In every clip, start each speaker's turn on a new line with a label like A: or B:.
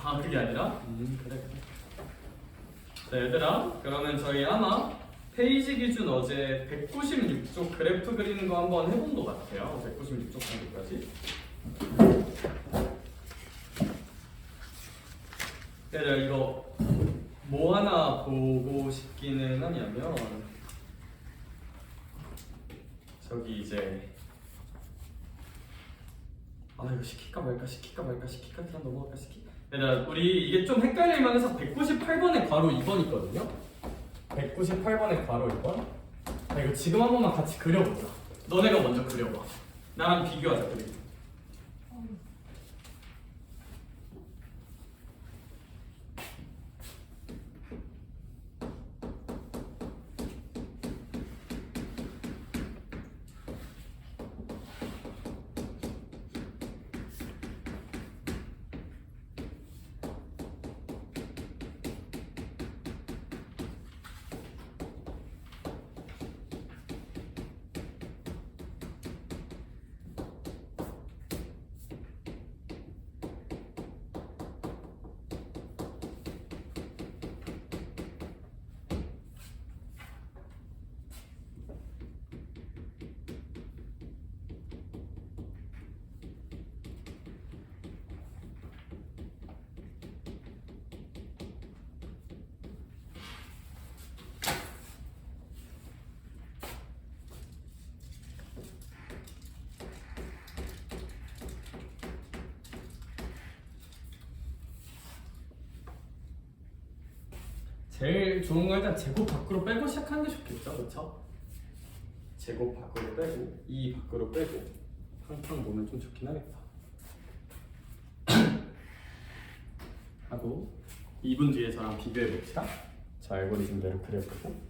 A: 아 그게 아니라? 그래. 자 얘들아 그러면 저희 아마 페이지 기준 어제 196쪽 그래프 그리는 거 한번 해본 것 같아요. 196쪽 정도까지. 얘들아 이거 뭐 하나 보고 싶기는 하냐면 저기 이제 이거 시킬까 말까 그냥 넘어갈까 얘들아 우리 이게 좀 헷갈릴 만해서 198번의 괄호 2번 있거든요. 198번의 괄호 2번. 이거 지금 한 번만 같이 그려보자. 너네가 먼저 그려봐. 나랑 비교하자 그리고. 제일 좋은 거 일단 제곱 밖으로 빼고 시작하는 게 좋겠죠, 그렇죠? 제곱 밖으로 빼고 2 밖으로 빼고 팡팡 보면 좀 좋긴 하겠다. 하고 2분 뒤에 저랑 비교해 봅시다. 자, 알고리즘대로 그려보고.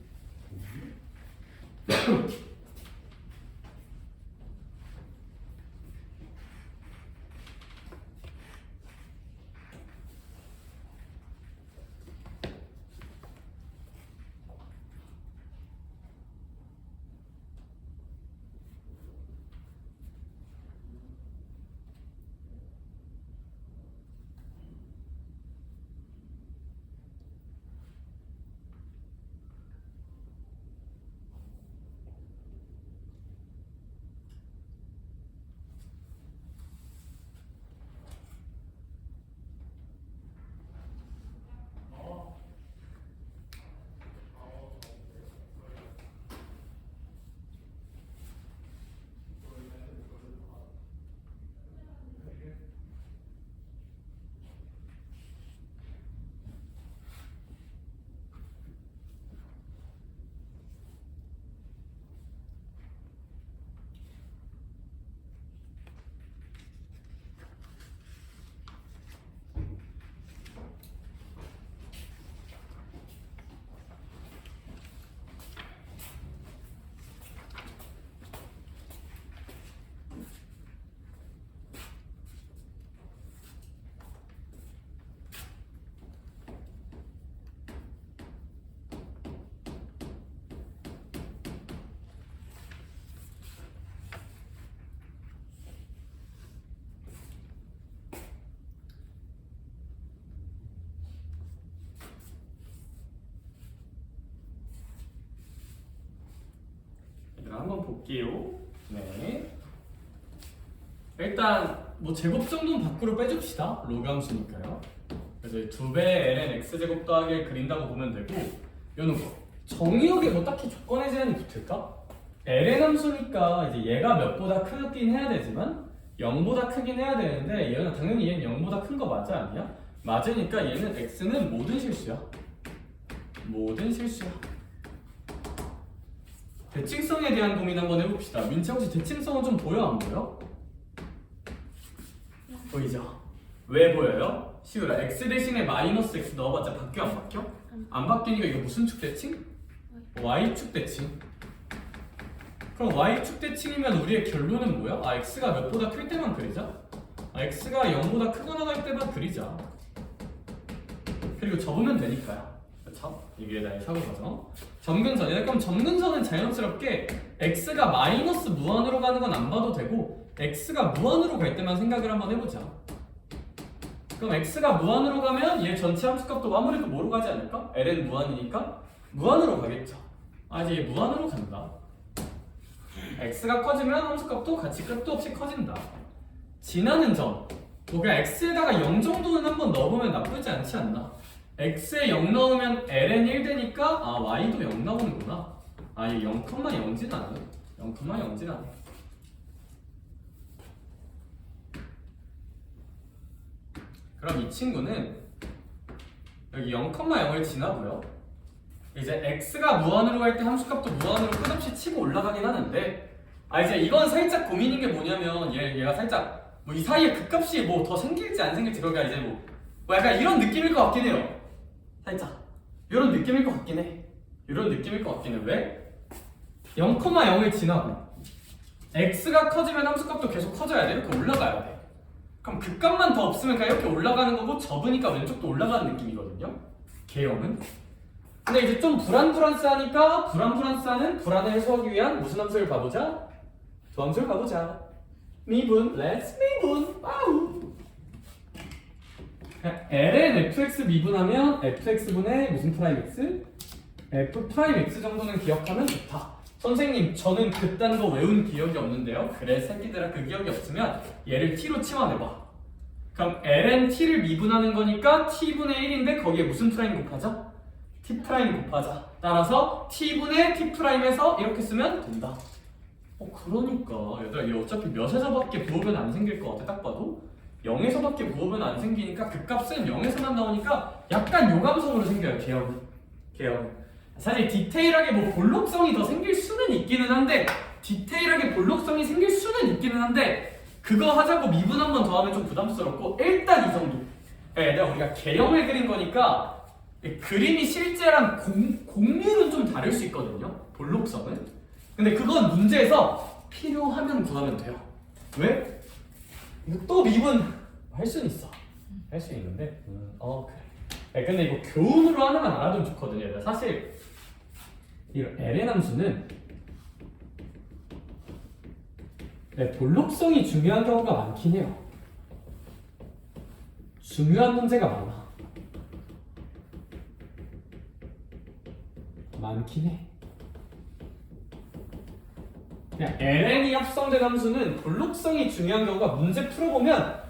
A: 한번 볼게요. 네. 일단 뭐 제곱 정도는 밖으로 빼줍시다. 로그 함수니까요. 그래서 2배 ln x제곱 더하기 그린다고 보면 되고, 이거는 정의역에 뭐 딱히 조건의 제한이 붙을까? ln 함수니까 이제 얘가 몇보다 크긴 해야 되지만 0보다 크긴 해야 되는데, 얘는 당연히 얘는 0보다 큰 거 맞아 아니야? 맞으니까 얘는 x는 모든 실수야. 모든 실수야. 대칭성에 대한 고민 한번 해봅시다. 민채 혹시 대칭성은 좀 보여 안 보여? 보이죠? 왜 보여요? 시우라 x 대신에 마이너스 x 넣어봤자 바뀌어 안 바뀌어? 안 바뀌니까 이거 무슨 축 대칭? y축 대칭. 그럼 y축 대칭이면 우리의 결론은 뭐야? x가 몇보다 클 때만 그리자. x가 0보다 크거나 할 때만 그리자. 그리고 접으면 되니까요. 그렇죠? 이게 나의 사고 과정. 점근선이다. 그럼 점근선은 자연스럽게 x가 마이너스 무한으로 가는 건 안 봐도 되고 x가 무한으로 갈 때만 생각을 한번 해보자. 그럼 x가 무한으로 가면 얘 전체 함수값도 아무래도 뭐로 가지 않을까? ln 무한이니까 무한으로 가겠죠. 아 이제 얘 무한으로 간다. x가 커지면 함수값도 같이 끝도 없이 커진다. 지나는 점. 뭐 그냥 x에다가 0 정도는 한번 넣어보면 나쁘지 않지 않나? x에 0 넣으면 ln 1 되니까 아 y도 0 나오는구나. 아 얘 0,0 지나네. 0,0 지나네. 그럼 이 친구는 여기 0,0을 지나고요. 이제 x가 무한으로 갈 때 함수값도 무한으로 끝없이 치고 올라가긴 하는데 아 이제 이건 살짝 고민인 게 뭐냐면 얘가 살짝 뭐 이 사이에 극값이 뭐 더 생길지 안 생길지 그러니까 이제 뭐 약간 이런 느낌일 것 같긴 해요. 살짝 이런 느낌일 것 같긴 해. 이런 느낌일 것 같긴 해. 왜? 0,0을 지나고 x가 커지면 함수값도 계속 커져야 돼. 이렇게 올라가야 돼. 그럼 극값만 더 없으면 그냥 이렇게 올라가는 거고 접으니까 왼쪽도 올라가는 느낌이거든요. 개형은. 근데 이제 좀 불안불안스하니까 불안불안스하는 불안을 해소하기 위한 무슨 함수를 가보자? 두 함수를 가보자. 미분, let's 미분. 와우. ln fx 미분하면 fx분의 무슨 프라임 x? f 프라임 x 정도는 기억하면 좋다. 선생님 저는 그딴 거 외운 기억이 없는데요. 그래 새끼들아 그 기억이 없으면 얘를 t로 치환해봐. 그럼 ln t를 미분하는 거니까 t분의 1인데 거기에 무슨 프라임 곱하자? t 프라임 곱하자. 따라서 t분의 t 프라임에서 이렇게 쓰면 된다. 그러니까 얘들아 얘 어차피 몇에서밖에 부호변 안 생길 것 같아. 딱 봐도 0에서밖에 부호변 안 생기니까 그 값은 0에서만 나오니까 약간 요감성으로 생겨요. 개형은 사실 디테일하게 뭐 볼록성이 더 생길 수는 있기는 한데 디테일하게 볼록성이 생길 수는 있기는 한데 그거 하자고 미분 한 번 더 하면 좀 부담스럽고 일단 이 정도. 얘들아 우리가 개형을 그린 거니까 그림이 실제랑 공률은 좀 다를 수 있거든요. 볼록성은. 근데 그건 문제에서 필요하면 구하면 돼요. 왜? 이거 또 미분 할 수는 있어. 할 수 있는데 그래. 근데 이거 교훈으로 하나만 알아두면 좋거든요. 사실 이 ln 함수는 볼록성이 중요한 경우가 많긴 해요. 중요한 문제가 많긴 해. 그냥 ln이 합성된 함수는 볼록성이 중요한 경우가 문제 풀어보면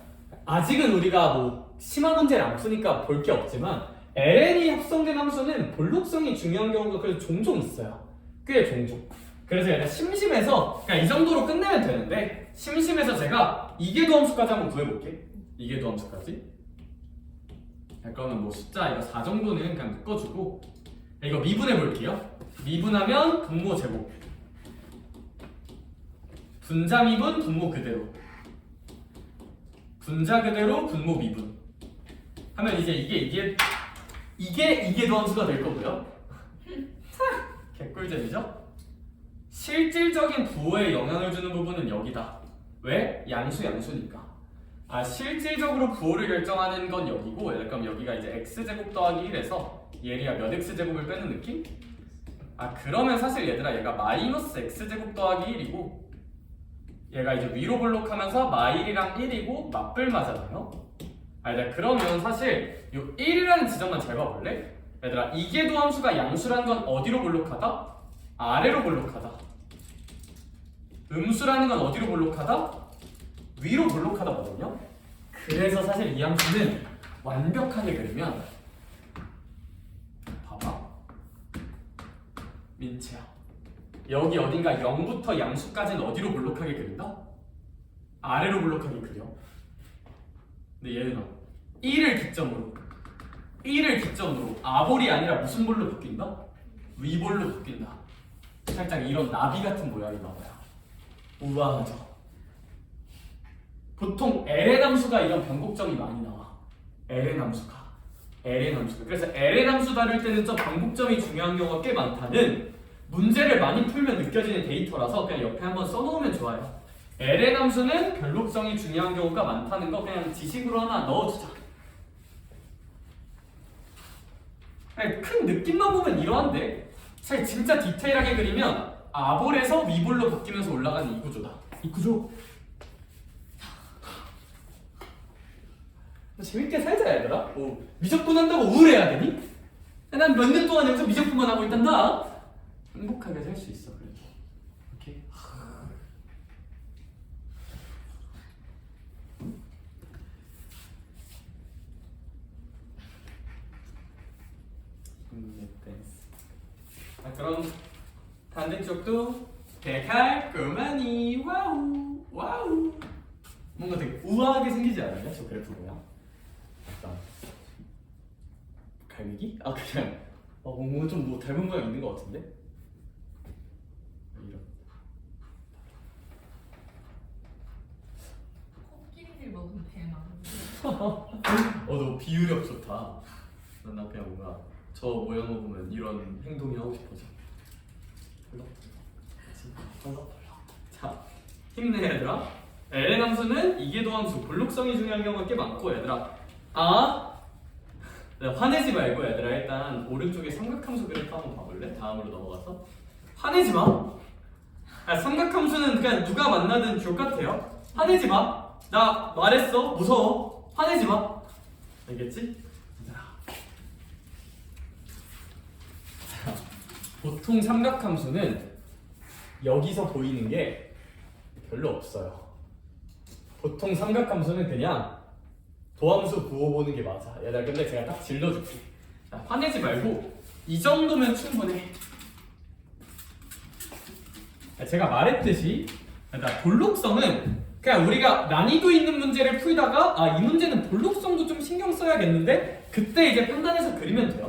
A: 아직은 우리가 뭐 심한 문제를 안 푸니까 볼 게 없지만 ln이 합성된 함수는 볼록성이 중요한 경우가 그래도 종종 있어요. 꽤 종종. 그래서 약간 심심해서 그냥 이 정도로 끝내면 되는데 심심해서 제가 이계도 함수까지 한번 구해볼게. 이계도 함수까지. 그러면 뭐 숫자 이거 4 정도는 그냥 묶어주고 이거 미분해볼게요. 미분하면 분모 제곱 분자 미분 분모 그대로 분자 그대로 분모 미분 하면 이제 이게 이계도 함수가 될 거고요. 개꿀잼이죠? 실질적인 부호에 영향을 주는 부분은 여기다. 왜? 양수니까. 실질적으로 부호를 결정하는 건 여기고 그럼 여기가 이제 x제곱 더하기 1에서 얘가 몇 x제곱을 빼는 느낌? 그러면 사실 얘들아 얘가 마이너스 x제곱 더하기 1이고 얘가 이제 위로 볼록하면서 마일이랑 1이고 맞불마잖아요. 그러면 사실 이 1이라는 지점만 잘 봐볼래? 얘들아 이계도 함수가 양수라는 건 어디로 볼록하다? 아래로 볼록하다. 음수라는 건 어디로 볼록하다? 위로 볼록하다거든요. 그래서 사실 이 함수는 완벽하게 그리면 봐봐 민채야 여기 어딘가 0부터 양수까지는 어디로 볼록하게 그린다? 아래로 볼록하게 그려. 근데 얘는 1을 기점으로 아볼이 아니라 무슨 볼로 바뀐다? 위볼로 바뀐다. 살짝 이런 나비 같은 모양이 나와요. 우아하죠? 보통 ln 함수가 이런 변곡점이 많이 나와. ln 함수가. 그래서 ln 함수 다룰 때는 좀 변곡점이 중요한 경우가 꽤 많다는 문제를 많이 풀면 느껴지는 데이터라서 그냥 옆에 한번 써놓으면 좋아요. ln 함수는 변곡성이 중요한 경우가 많다는 거 그냥 지식으로 하나 넣어주자. 아니, 큰 느낌만 보면 이러한데 사실 진짜 디테일하게 그리면 아볼에서 위볼로 바뀌면서 올라가는 이 구조다. 이 구조. 재밌게 살자 얘들아. 뭐 미적분 한다고 우울해야 되니? 난 몇 년 동안 여기서 미적분만 하고 있단다. 행복하게 살 수 있어 그래도. 오케이. 그럼 반대쪽도 깔끔하니 와우 와우. 뭔가 되게 우아하게 생기지 않나요? 저 그래프 보면 약간 갈매기? 아 그냥 뭔가 좀 뭐 닮은 모양 있는 것 같은데? 이런
B: 코끼리를 먹은 배나.
A: 너 비유력 좋다. 난 그냥 뭔가 저 모양을 보면 이런 행동이 하고 싶어져. 자, 힘내 얘들아. ln 함수는 이계도 함수, 볼록성이 중요한 경우가 꽤 많고 얘들아. 화내지 말고 얘들아 일단 오른쪽에 삼각함수 그래프 한번 봐볼래? 다음으로 넘어가서 화내지 마. 삼각함수는 그냥 누가 만나든 족같아요. 화내지 마. 나 말했어. 무서워. 화내지 마. 알겠지? 보통 삼각함수는 여기서 보이는 게 별로 없어요. 보통 삼각함수는 그냥 도함수 부어보는 게 맞아. 얘들아 근데 제가 딱 질러줄게. 자, 화내지 말고 이 정도면 충분해. 제가 말했듯이 볼록성은 그냥 우리가 난이도 있는 문제를 풀다가 이 문제는 볼록성도 좀 신경 써야겠는데 그때 이제 판단해서 그리면 돼요.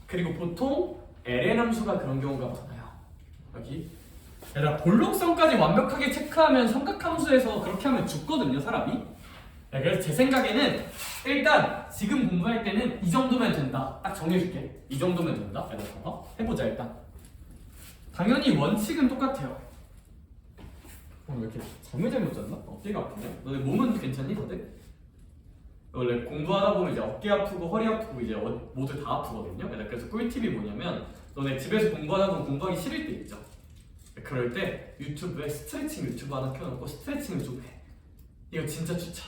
A: 그리고 보통 ln 함수가 그런 경우가 많아요. 여기 얘들아 볼록성까지 완벽하게 체크하면 삼각함수에서 그렇게 하면 죽거든요 사람이. 그래서 제 생각에는 일단 지금 공부할 때는 이 정도면 된다. 딱 정해줄게. 이 정도면 된다. 얘들아 봐봐. 해보자 일단. 당연히 원칙은 똑같아요. 왜 이렇게 잠을 잘못 잤나? 어깨가 아프네. 너네 몸은 괜찮니 다들? 원래 공부하다 보면 이제 어깨 아프고 허리 아프고 이제 모두 다 아프거든요. 그래서 꿀팁이 뭐냐면 너네 집에서 공부하다 보면 공부하기 싫을 때 있죠. 그럴 때 유튜브에 스트레칭 유튜브 하나 켜놓고 스트레칭을 좀 해. 이거 진짜 추천.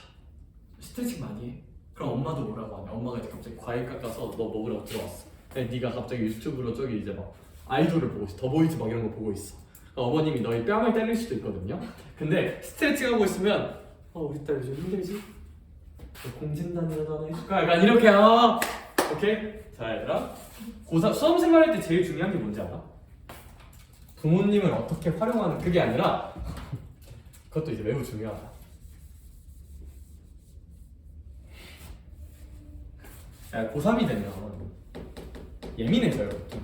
A: 스트레칭 많이 해. 그럼 엄마도 뭐라고 하냐? 엄마가 이제 갑자기 과일 깎아서 너 먹으라고 들어왔어. 근데 네가 갑자기 유튜브로 저기 이제 막 아이돌을 보고 있어. 더보이즈 막 이런 거 보고 있어. 어머님이 너희 뺨을 때릴 수도 있거든요. 근데 스트레칭 하고 있으면 우리 딸 요즘 힘들지? 공진단이라도 하나 해줄까? 약간 이렇게 오케이? 자 얘들아 고3 수험 생활할 때 제일 중요한 게 뭔지 알아? 부모님을 어떻게 활용하는 그게 아니라 그것도 이제 매우 중요하다. 고3이 되면 예민해져요 보통.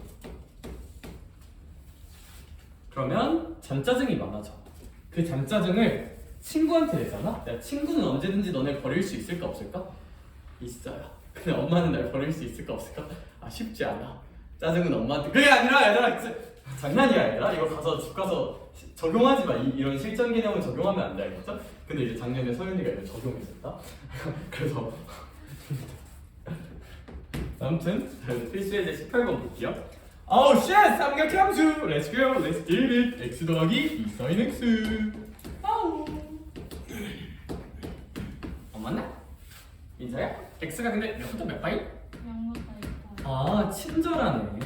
A: 그러면 잔짜증이 많아져. 그 잔짜증을 친구한테 내잖아? 야, 친구는 언제든지 너네 버릴 수 있을까 없을까? 있어요. 근데 엄마는 날 버릴 수 있을까 없을까? 쉽지 않아. 짜증은 엄마한테. 그게 아니라 얘들아 장난이야 얘들아. 이거 가서 집 가서 적용하지 마. 이런 실전 개념을 적용하면 안 돼. 알겠죠? 근데 이제 작년에 서윤이가 이거 적용했었다. 그래서 아무튼 필수의 이제 18번 볼게요. 쉣! 삼각함수! Let's go! Let's get it! x 더하기 2 sin x. 맞나? 민서야? x가 근데 몇부터 몇 바이? 친절하네.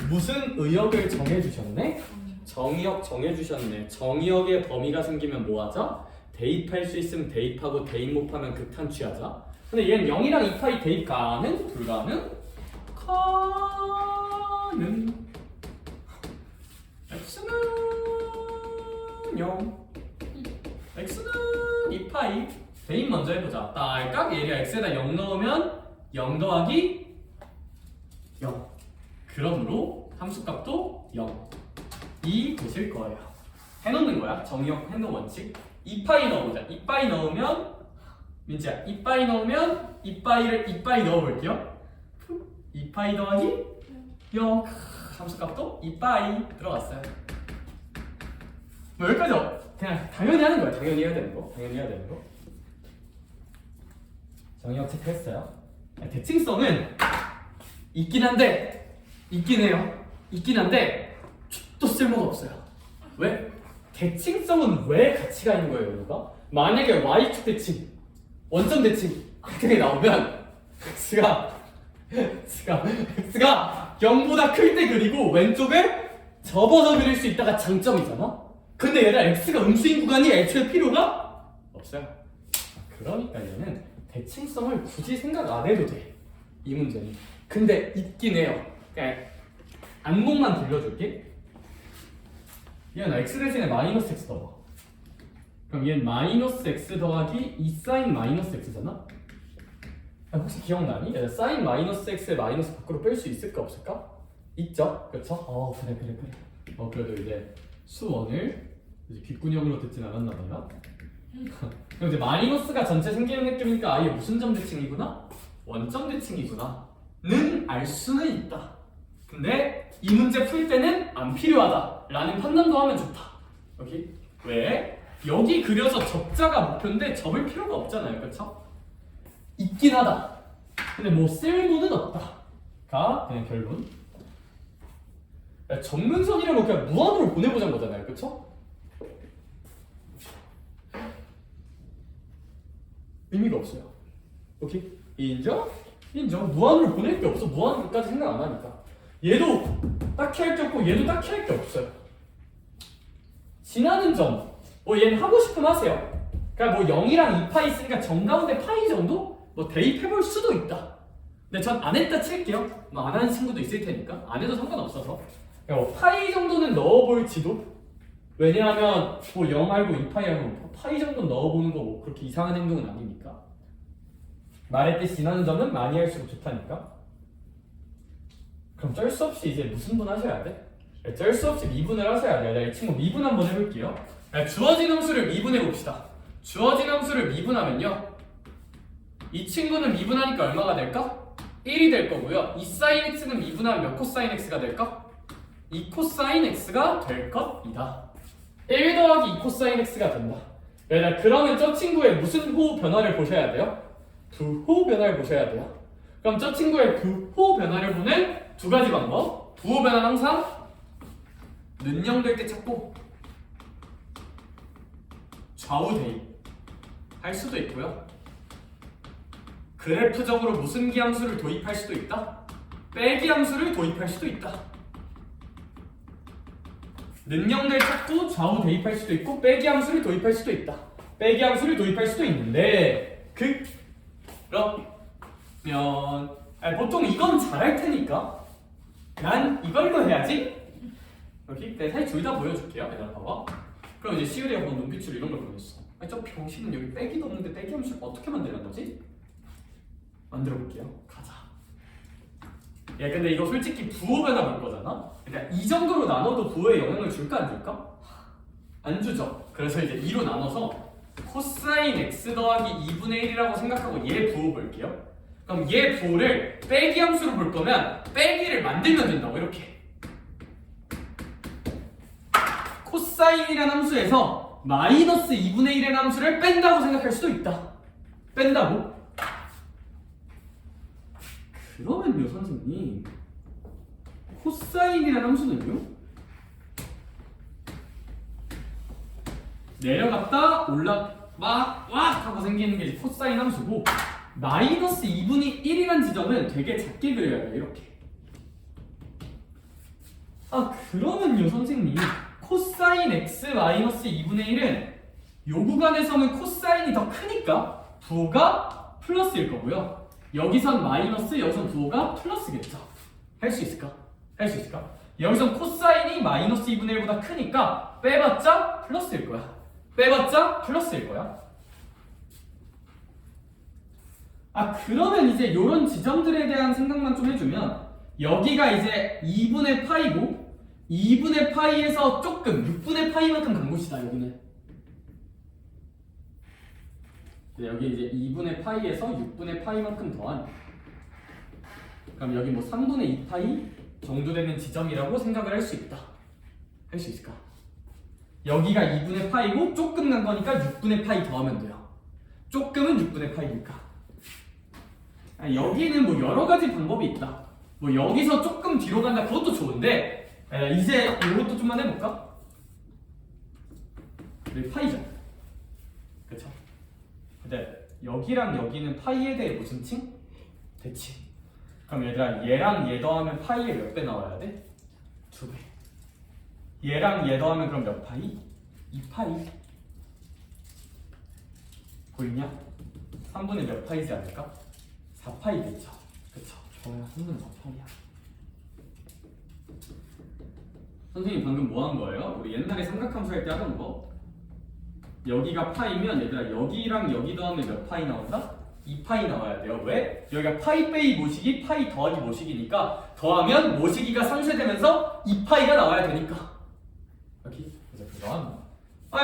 A: 무슨 의역을 정해주셨네? 정의역 정해주셨네. 정의역의 범위가 생기면 뭐하자? 대입할 수 있으면 대입하고 대입 못하면 극한 취하자. 근데 얘는 0이랑 2파이 대입 가능? 불가능? 가능. x는 0 x는 2파이 대입 먼저 해보자. 딸깍 얘가 x에다 0 넣으면 0 더하기 0. 그러므로 함수값도 0. 이 되실 거예요. 해놓는 거야. 정의역 행동 원칙. 2파이 넣어보자. 2파이 넣으면 민지야 2파이 넣으면 2파이 넣어볼게요. 2파이 더하기 0. 함수값도 2파이 들어갔어요. 뭐 여기까지 그냥 당연히 하는 거야. 당연히 해야 되는 거. 정의역 체크했어요. 대칭성은 있긴 해요. 있긴 한데 또 쓸모가 없어요. 왜? 대칭성은 왜 가치가 있는 거예요, 여기가? 만약에 y축 대칭, 원점 대칭 같은 게 나오면 x가 0보다 클 때 그리고 왼쪽을 접어서 그릴 수 있다가 장점이잖아? 근데 얘가 x가 음수인 구간이 애초에 필요가 없어요. 그러니까 얘는 대칭성을 굳이 생각 안 해도 돼. 이 문제는. 근데 있긴 해요. 그냥 안목만 들려줄게. 얘는 x 대신에 마이너스 x 넣어. 그럼 얘는 마이너스 x 더하기 2 사인 마이너스 x잖아? 혹시 기억나니? 사인 마이너스 x의 마이너스 밖으로 뺄 수 있을까 없을까? 있죠? 그렇죠? 그래. 그래도 이제 수원을 이제 귓구녕으로 듣진 않았나 봐요. 그럼 이제 마이너스가 전체 생기는 느낌이니까 아예 무슨 점 대칭이구나? 원점 대칭이구나.는 알 수는 있다. 근데 이 문제 풀 때는 안 필요하다라는 판단도 하면 좋다. 여기 왜? 여기 그려서 접자가 목표인데 접을 필요가 없잖아요, 그렇죠? 있긴 하다. 근데 뭐 쓸모는 없다.가 그냥 결론. 정근선이라고 그냥 무한으로 보내보자는 거잖아요, 그렇죠? 의미가 없어요. 오케이? 인정? 무한으로 보낼 게 없어. 무한으로까지 생각 안 하니까. 얘도 딱히 할 게 없고 얘도 딱히 할 게 없어요. 지나는 점. 얘는 하고 싶으면 하세요. 그러니까 뭐 0이랑 2파이 있으니까 정가운데 파이 정도? 뭐 대입해볼 수도 있다. 근데 전 안 했다 칠게요. 뭐 안 하는 친구도 있을 테니까. 안 해도 상관없어서. 그러니까 뭐 파이 정도는 넣어볼지도. 왜냐하면 뭐 0 알고 2파이 알고 파이 정도 넣어보는 거 뭐 그렇게 이상한 행동은 아니니까. 말했듯이 지나는 점은 많이 할수록 좋다니까. 그럼 쩔 수 없이 이제 무슨 분 하셔야 돼? 쩔 수 없이 미분을 하셔야 돼. 이 친구 미분 한번 해볼게요. 주어진 함수를 미분해 봅시다. 주어진 함수를 미분하면요, 이 친구는 미분하니까 얼마가 될까? 1이 될 거고요. 2 사인 x는 미분하면 몇 코사인 x가 될까? 2 코사인 x가 될 겁니다. 1 더하기 2 코사인 x가 된다. 그러면 저 친구의 무슨 호 변화를 보셔야 돼요? 부호 변화를 보셔야 돼요. 그럼 저 친구의 부호 변화를 보는 두 가지 방법. 부호 변화는 항상 는영될 때 찾고 좌우 대입 할 수도 있고요. 그래프적으로 무슨 기함수를 도입할 수도 있다. 빼기 함수를 도입할 수도 있다. 능력들 찾고 좌우 대입할 수도 있고 빼기 함수를 도입할 수도 있다. 빼기 함수를 도입할 수도 있는데 그러면 보통 이건 잘할 테니까 난 이걸로 해야지. 여기 내가 사실 둘 다 보여줄게요. 얘들아 봐봐. 그럼 이제 시우리가 본 눈빛으로 이런 걸 보냈어. 저 병신은 여기 빼기도 없는데 빼기 함수를 어떻게 만들란 거지? 만들어 볼게요. 가자. 야 근데 이거 솔직히 부호 변화 볼 거잖아? 그러니까 이 정도로 나눠도 부호에 영향을 줄까 안 줄까? 안 주죠. 그래서 이제 2로 나눠서 코사인 x 더하기 2분의 1이라고 생각하고 얘 부호 볼게요. 그럼 얘 부호를 빼기 함수로 볼 거면 빼기를 만들면 된다고. 이렇게 코사인이라는 함수에서 마이너스 2분의 1이라는 함수를 뺀다고 생각할 수도 있다. 뺀다고? 그러면요 선생님, 코사인이라는 함수는요? 내려갔다 와 하고 생기는 게 코사인 함수고, 마이너스 2분의 1이라는 지점은 되게 작게 그려야 돼요. 이렇게. 그러면요 선생님, 코사인 x 마이너스 2분의 1은 요 구간에서는 코사인이 더 크니까 부호가 플러스일 거고요. 여기선 마이너스, 여기선 부호가 플러스겠죠. 할 수 있을까? 할 수 있을까? 여기선 코사인이 마이너스 2분의 1보다 크니까 빼봤자 플러스일 거야. 빼봤자 플러스일 거야. 그러면 이제 요런 지점들에 대한 생각만 좀 해주면, 여기가 이제 2분의 파이고 2분의 파이에서 조금 6분의 파이만큼 간 곳이다. 여기는 여기 이제 2분의 파이에서 6분의 파이만큼 더한, 그럼 여기 뭐 3분의 2파이 정도 되는 지점이라고 생각을 할 수 있다. 할 수 있을까? 여기가 2분의 파이고 조금 간 거니까 6분의 파이 더하면 돼요. 조금은 6분의 파이니까. 여기는 뭐 여러 가지 방법이 있다. 뭐 여기서 조금 뒤로 간다 그것도 좋은데 이제 이것도 좀만 해볼까? 여기 파이죠. 그쵸? 근데 여기랑 여기는 파이에 대해 무슨 칭? 대칭. 그럼 얘들아 얘랑 얘 더하면 파이에 몇 배 나와야 돼? 2배. 얘랑 얘 더하면 그럼 몇 파이? 2파이. 보이냐? 3분의 몇 파이지 않을까? 4파이겠죠. 그쵸? 좋아요. 3분의 4파이야. 선생님 방금 뭐 한 거예요? 우리 옛날에 삼각함수 할 때 하던 거. 여기가 파이면 얘들아 여기랑 여기 더하면 몇 파이 나온다? 2파이 나와야 돼요. 왜? 여기가 파이 빼이 모식이 파이 더하기 모식이니까 더하면 모식이가 상쇄되면서 2파이가 나와야 되니까. 여기 이제 그거 나왔나?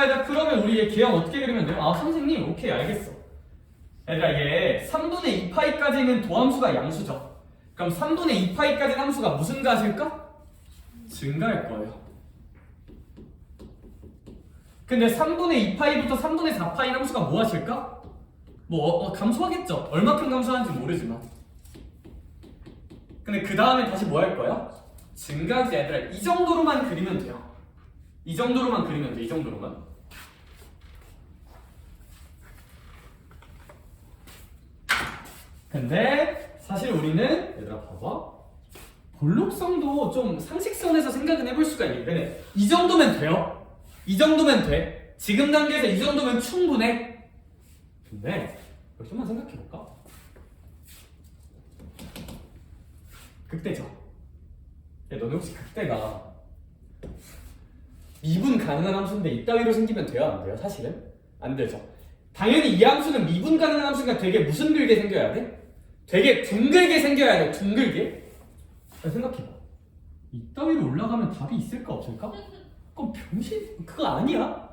A: 얘들아 그러면 우리 얘 계형 어떻게 그리면 돼요? 선생님 오케이 알겠어. 얘들아 얘 3분의 2파이까지는 도함수가 양수죠. 그럼 3분의 2파이까지 함수가 무슨 가실까? 증가할 거예요. 근데 3분의 2파이부터 3분의 4파이 함수가 뭐 하실까? 감소하겠죠. 얼마큼 감소하는지 모르지만. 근데 그 다음에 다시 뭐 할 거야? 증가하지. 얘들아 이 정도로만 그리면 돼요. 이 정도로만 그리면 돼. 이 정도로만. 근데 사실 우리는 얘들아 봐봐. 볼록성도 좀 상식선에서 생각은 해볼 수가 있는데 이 정도면 돼요. 이 정도면 돼. 지금 단계에서 이 정도면 충분해. 근데 이거 좀만 생각해볼까? 극대죠. 야 너네 혹시 극대가 미분 가능한 함수인데 이따위로 생기면 돼요? 안 돼요? 사실은? 안 되죠. 당연히 이 함수는 미분 가능한 함수가 되게 무슨 글게 생겨야 돼? 되게 둥글게 생겨야 돼. 둥글게. 생각해봐. 이따위로 올라가면 답이 있을까 없을까? 그건 병신? 그거 아니야.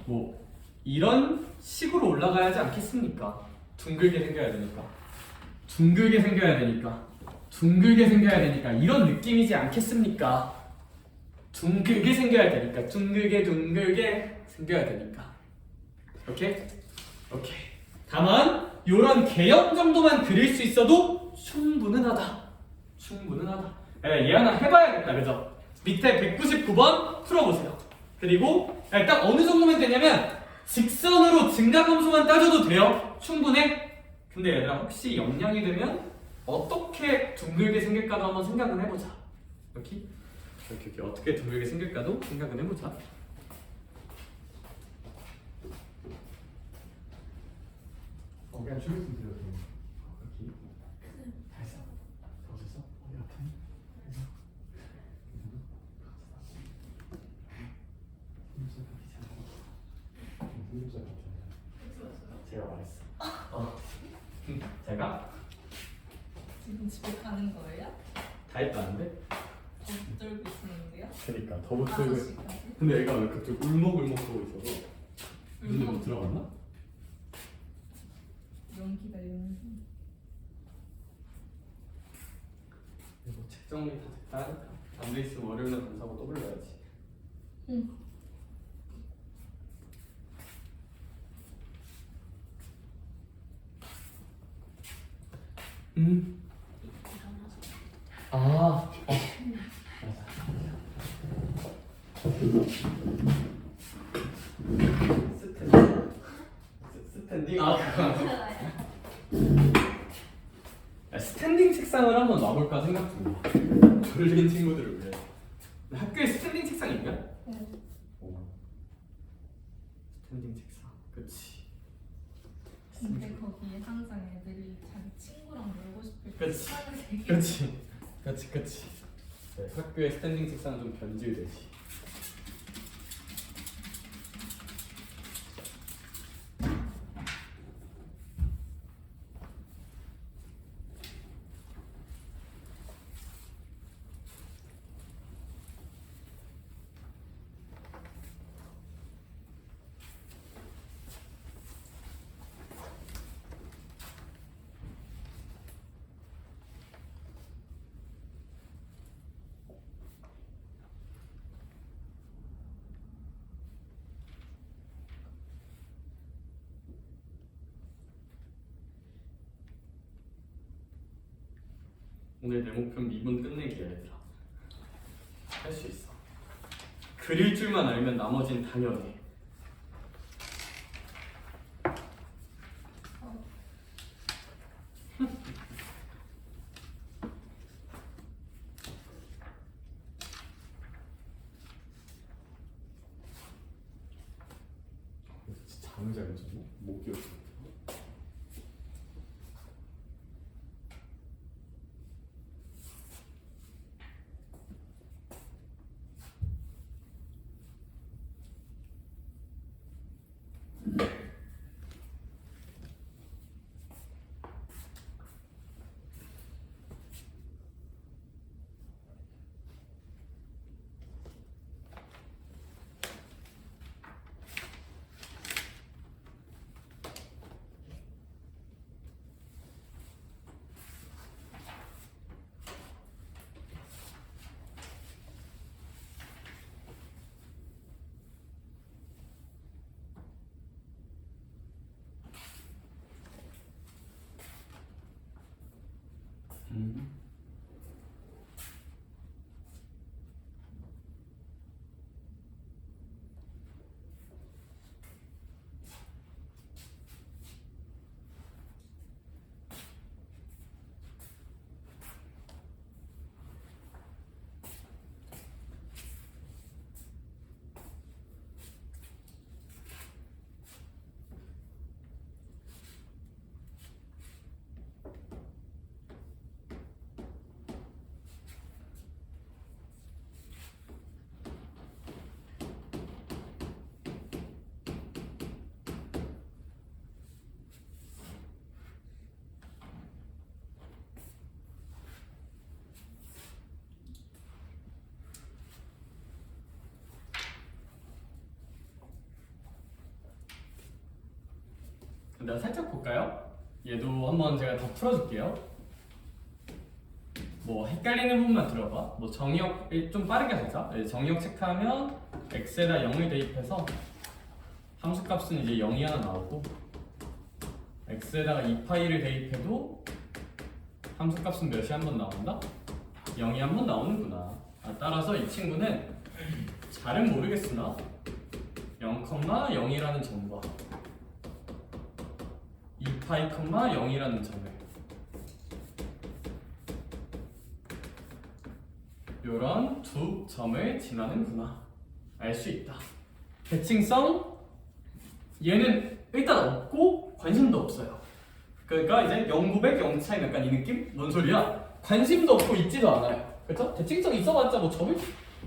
A: 뭐 이런 식으로 올라가야지 않겠습니까? 둥글게 생겨야 되니까. 둥글게 생겨야 되니까. 둥글게 생겨야 되니까. 이런 느낌이지 않겠습니까? 둥글게 생겨야 되니까. 둥글게 생겨야 되니까. 오케이? 오케이. 다만 요런 개형 정도만 그릴 수 있어도 충분은 하다. 얘 하나 해봐야겠다. 그죠? 밑에 199번 풀어보세요. 그리고 딱 어느 정도면 되냐면 직선으로 증가함수만 따져도 돼요. 충분해. 근데 얘들아 혹시 영향이 되면 어떻게 둥글게 생길까도 한번 생각은 해보자. 이렇게 어떻게 둥글게 생길까도 생각은 해보자.
C: 그냥 줄여서 드려도 돼요.
A: 이렇게 잘했어. 어딨어? 어디 아프니?
C: 삼겹살 같아요.
A: 제가 말했어. 제가
B: 지금 집에 가는 거예요?
A: 다 했다는데?
B: 붙들고 있었는데요?
A: 그러니까 더 붙들고.
B: 5시까지?
A: 근데 애가 왜 갑자기 울먹울먹 하고 있어서.
C: 근데 뭐 들어갔나?
B: 연기가 연기.
A: 뭐 책 정리 다 됐다 하니까 안 돼 있으면 월요일날 검사하고 또 불러야지.
B: 응.
A: 스탠딩? 스탠딩 책상을 한번 놔볼까 생각 중이야. 졸린 친구들을 위해. 학교에 스탠딩 책상 있냐?
B: 네.
A: 스탠딩 책상. 그치.
B: 근데 거기에 항상 애들이 자기 친구랑 놀고 싶을 때
A: 그치.
B: 하는
A: 그치. 네, 학교에 스탠딩 책상 좀 변질되지. 오늘 내 목표는 미분 끝내기야 얘들아. 할 수 있어. 그릴 줄만 알면 나머지는 당연해.
C: 진짜 잠을 잘 못 잤네. 못 깨웠어.
A: 내가 살짝 볼까요? 얘도 한번 제가 더 풀어줄게요. 뭐 헷갈리는 부분만 들어봐. 뭐 정의역 좀 빠르게 하자. 정의역 체크하면 x에다 0을 대입해서 함수값은 이제 0이 하나 나오고 x에다가 2파이를 대입해도 함수값은 몇이 한 번 나온다? 0이 한 번 나오는구나. 따라서 이 친구는 잘은 모르겠으나 0,0이라는 점과 2파이, 0이라는 점에 이런 두 점을 지나는구나 알 수 있다. 대칭성 얘는 일단 없고 관심도 없어요. 그러니까 이제 0,900, 0차이 약간 이 느낌? 뭔 소리야? 관심도 없고 있지도 않아요. 그렇죠? 대칭성 있어봤자 뭐 점을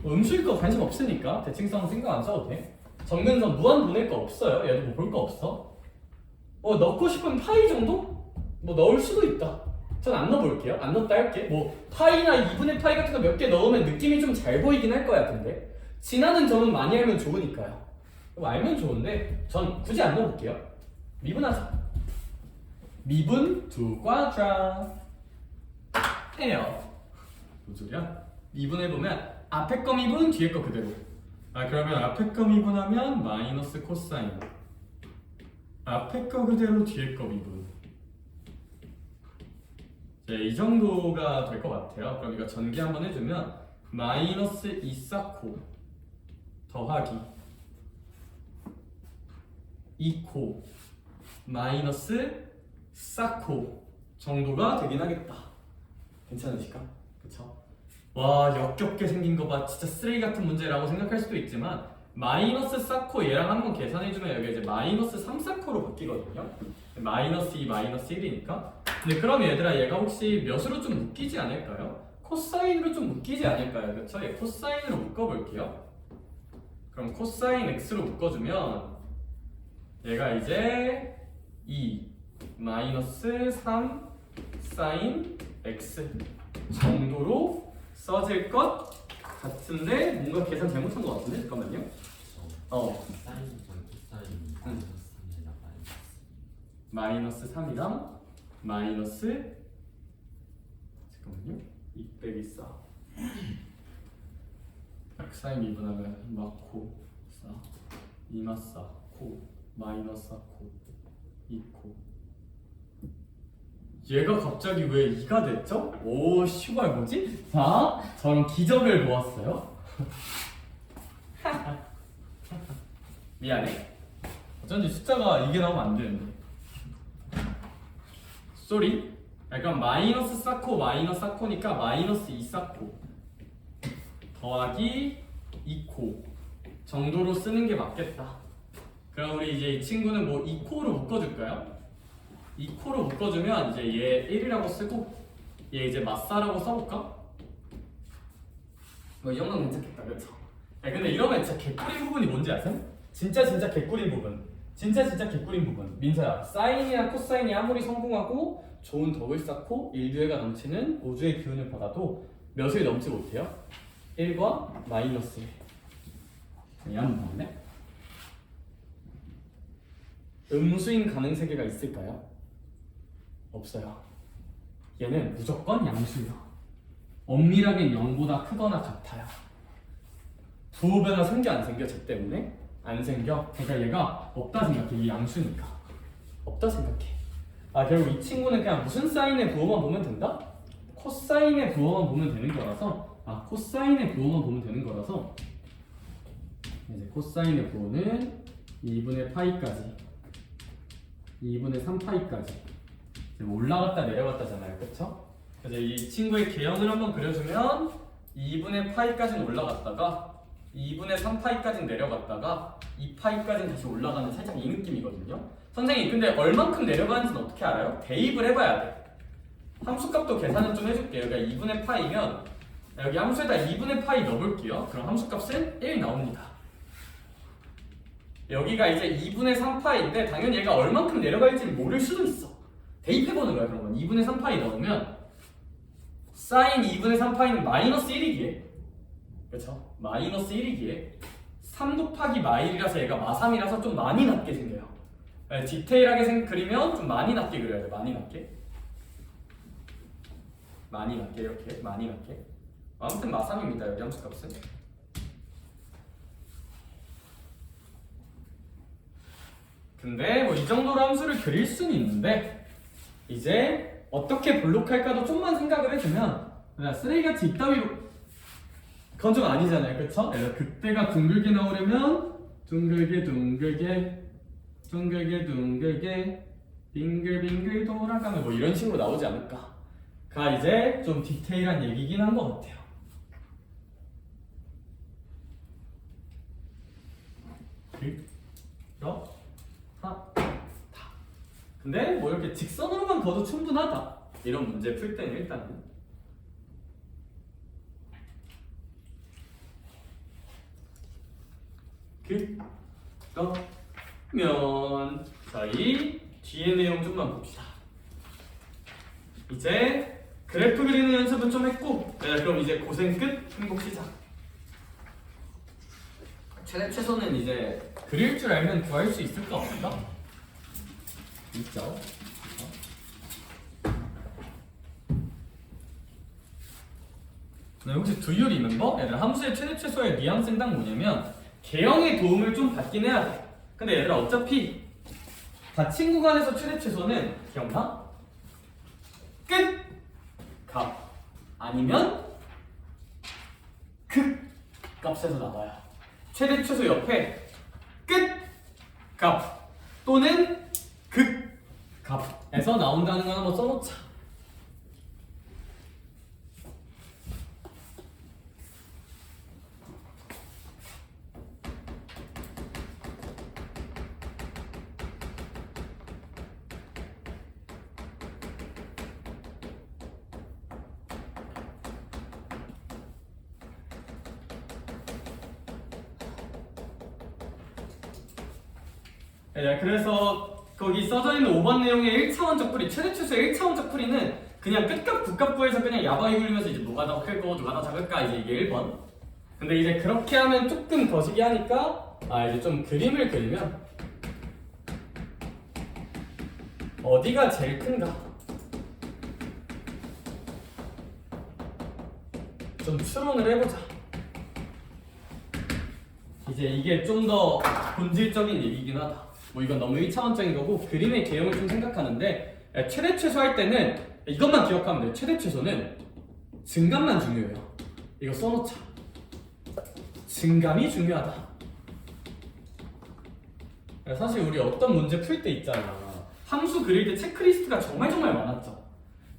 A: 음수일 거 관심 없으니까 대칭성 생각 안 써도 돼. 정근선 무한 보낼 거 없어요. 얘도 뭐 볼 거 없어. 넣고 싶은 파이 정도? 뭐 넣을 수도 있다. 전 안 넣어볼게요. 안 넣었다 할게. 뭐 파이나 2분의 파이 같은 거 몇 개 넣으면 느낌이 좀 잘 보이긴 할 거야. 근데 지나는 점은 많이 알면 좋으니까요. 알면 좋은데 전 굳이 안 넣어볼게요. 미분하자. 미분 두 꽈드라 해요. 뭔 소리야? 미분해보면 앞에 거 미분, 뒤에 거 그대로. 그러면 앞에 거 미분하면 마이너스 코사인, 앞에 거 그대로 뒤에 거 미분. 이 정도가 될 것 같아요. 그럼 이거 전개 한번 해주면 마이너스 2사코 더하기 2코 마이너스 4코 정도가 되긴 하겠다. 괜찮으실까? 그쵸? 와, 역겹게 생긴 거 봐. 진짜 쓰레기 같은 문제라고 생각할 수도 있지만 마이너스 4코 얘랑 한번 계산해주면 여기 이제 마이너스 3, 4코로 바뀌거든요. 마이너스 2, 마이너스 1이니까. 근데 그럼 얘들아 얘가 혹시 몇으로 좀 묶이지 않을까요? 코사인으로 좀 묶이지 않을까요? 그쵸? 얘 코사인으로 묶어볼게요. 그럼 코사인 x로 묶어주면 얘가 이제 2 마이너스 3 사인 x 정도로 써질 것 같은데 뭔가 계산 잘못한 것 같은데? 잠깐만요.
D: 사인 코사인
A: 마이너스 3이랑 마이너스 잠깐만요. 2 빼기 4 사인 미분하면 마코 4 2마사 코 마이너스 4코 2코 얘가 갑자기 왜 2가 됐죠? 오 슈발 뭐지? 자 저런 기적을 보았어요. 미안해. 어쩐지 숫자가 이게 나오면 안 되는데. 쏘리. 그럼 마이너스 사코 마이너스 사코니까 마이너스 2 사코 더하기 2코 정도로 쓰는 게 맞겠다. 그럼 우리 이제 이 친구는 뭐 2코로 묶어줄까요? 2코로 묶어주면 이제 얘 1이라고 쓰고 얘 이제 마사라고 써볼까? 뭐 이 정도는 괜찮겠다, 그렇죠? 근데 이러면 진짜 개꿀인 부분이 뭔지 아세요? 진짜 개꿀인 부분. 진짜 개꿀인 부분. 민서야, 사인이나 코사인이 아무리 성공하고 좋은 덕을 쌓고 일두회가 넘치는 5주의 기운을 받아도 몇을 넘지 못해요? 1과 마이너스 1. 이해하면 되네? 음수인 가능세계가 있을까요? 없어요. 얘는 무조건 양수예요. 엄밀하게 0보다 크거나 같아요. 부호변화 생겨 안 생겨? 쟤 때문에? 안 생겨. 그러니까 얘가 없다 생각해. 이 양수니까. 없다 생각해. 결국 이 친구는 그냥 무슨 사인의 부호만 보면 된다? 코사인의 부호만 보면 되는 거라서 코사인의 부호만 보면 되는 거라서 이제 코사인의 부호는 2분의 파이까지 2분의 3파이까지 올라갔다 내려갔다잖아요, 그쵸? 그래서 이 친구의 개형을 한번 그려주면 2분의 파이까지는 올라갔다가 2분의 3파이까지는 내려갔다가 2파이까지는 다시 올라가는 살짝 이 느낌이거든요. 선생님 근데 얼만큼 내려가는지는 어떻게 알아요? 대입을 해봐야 돼. 함수값도 계산을 좀 해줄게요. 그러니까 2분의 파이면 여기 함수에다 2분의 파이 넣어볼게요. 그럼 함수값은 1 나옵니다. 여기가 이제 2분의 3파이인데 당연히 얘가 얼만큼 내려갈지 모를 수도 있어. 대입해보는 거야. 그러면 2분의 3파이 넣으면 사인 2분의 3파이는 마이너스 1이기에 그렇죠? 마이너스 1이기에 3 곱하기 마일이라서 얘가 마3이라서 좀 많이 낮게 생겨요. 디테일하게 그리면 좀 많이 낮게 그려야 돼. 많이 낮게 이렇게 많이 낮게. 아무튼 마3입니다. 여기 함수값은. 근데 뭐 이 정도로 함수를 그릴 수는 있는데 이제 어떻게 블록할까도 좀만 생각을 해주면 쓰레기같이 이따위로 그건 좀 아니잖아요, 그쵸? 그래서 그때가 둥글게 나오려면 둥글게 빙글빙글 돌아가면 뭐 이런 식으로 나오지 않을까. 가 이제 좀 디테일한 얘기긴 한 것 같아요. 근데 뭐 이렇게 직선으로만 둬도 충분하다. 이런 문제 풀 때는 일단은 그러면 저희 뒤에 내용 좀만 봅시다. 이제 그래프 그리는 연습은 좀 했고 그럼 이제 고생 끝, 행복 시작. 최소는 이제 그릴 줄 알면 구할 수 있을까 없을까? 있죠. 네, 혹시 do you remember? 얘들아 함수의 최대 최소의 뉘앙스는 딱 뭐냐면 개형의 도움을 좀 받긴 해야 돼. 근데 얘들아 어차피 닫힌 구간에서 최대 최소는 기억나? 끝! 값 아니면 극 값에서 나와요. 최대 최소 옆에 끝! 값 또는 극 값에서 나온다는 거 한번 써놓자. 네, 그래서 거기 써져 있는 5번 내용의 1차원적 풀이, 최대 최소의 1차원적 풀이는 그냥 끝값, 국값 구해서 그냥 야바이 굴리면서 이제 누가 더 크고 누가 더 작을까 이제 이게 1번. 근데 이제 그렇게 하면 조금 거시기 하니까 이제 좀 그림을 그리면 어디가 제일 큰가? 좀 추론을 해보자. 이제 이게 좀 더 본질적인 얘기긴 하다. 뭐 이건 너무 1차원적인 거고 그림의 개형을 좀 생각하는데 최대 최소 할 때는 이것만 기억하면 돼요. 최대 최소는 증감만 중요해요. 이거 써놓자. 증감이 중요하다. 사실 우리 어떤 문제 풀 때 있잖아. 함수 그릴 때 체크리스트가 정말 많았죠.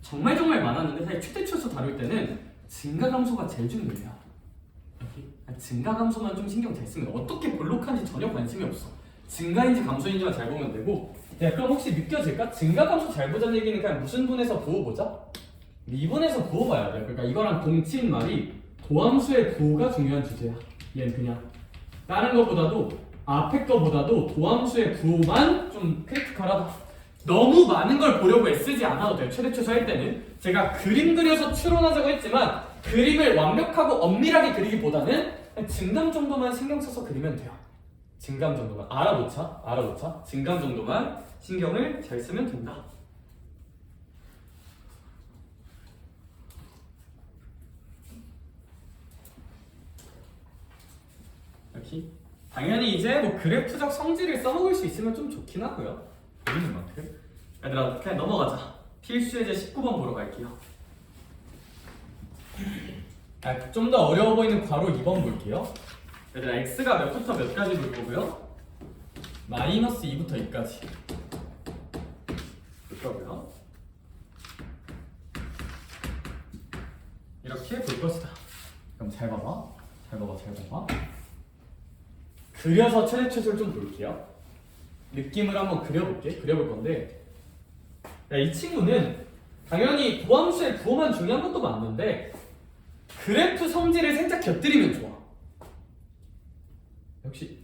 A: 정말 많았는데 사실 최대 최소 다룰 때는 증가함수가 제일 중요해요. 증가함수만 좀 신경 잘 쓰면 어떻게 볼록한지 전혀 관심이 없어. 증가인지 감소인지만 잘 보면 되고. 야, 그럼 혹시 느껴질까? 증가함수 잘 보자는 얘기는 그냥 무슨 분에서 부호 보자? 미분에서 부호 봐야 돼. 그러니까 이거랑 동치인 말이 도함수의 부호가 중요한 주제야. 얘는 그냥 다른 거보다도 앞에 거보다도 도함수의 부호만 좀 크리티컬하다. 너무 많은 걸 보려고 애쓰지 않아도 돼요. 최대 최소 할 때는 제가 그림 그려서 추론하자고 했지만 그림을 완벽하고 엄밀하게 그리기보다는 증감 정도만 신경 써서 그리면 돼요. 증감 정도만 알아놓자. 증감 정도만 신경을 잘 쓰면 된다. 이렇게 당연히 이제 뭐 그래프적 성질을 써먹을 수 있으면 좀 좋긴 하고요. 보이는 만큼. 얘들아 그냥 넘어가자. 필수예제 19번 보러 갈게요. 좀 더 어려워 보이는 괄호 2번 볼게요. 얘들아 x가 몇부터 몇까지 볼 거고요. 마이너스 2부터 2까지 볼 거고요. 이렇게 볼 것이다. 그럼 잘 봐봐. 그려서 최대 최소를 좀 볼게요. 느낌을 한번 그려볼 건데, 이 친구는 당연히 도함수의 부호만 중요한 것도 맞는데 그래프 성질을 살짝 곁들이면 좋아. 역시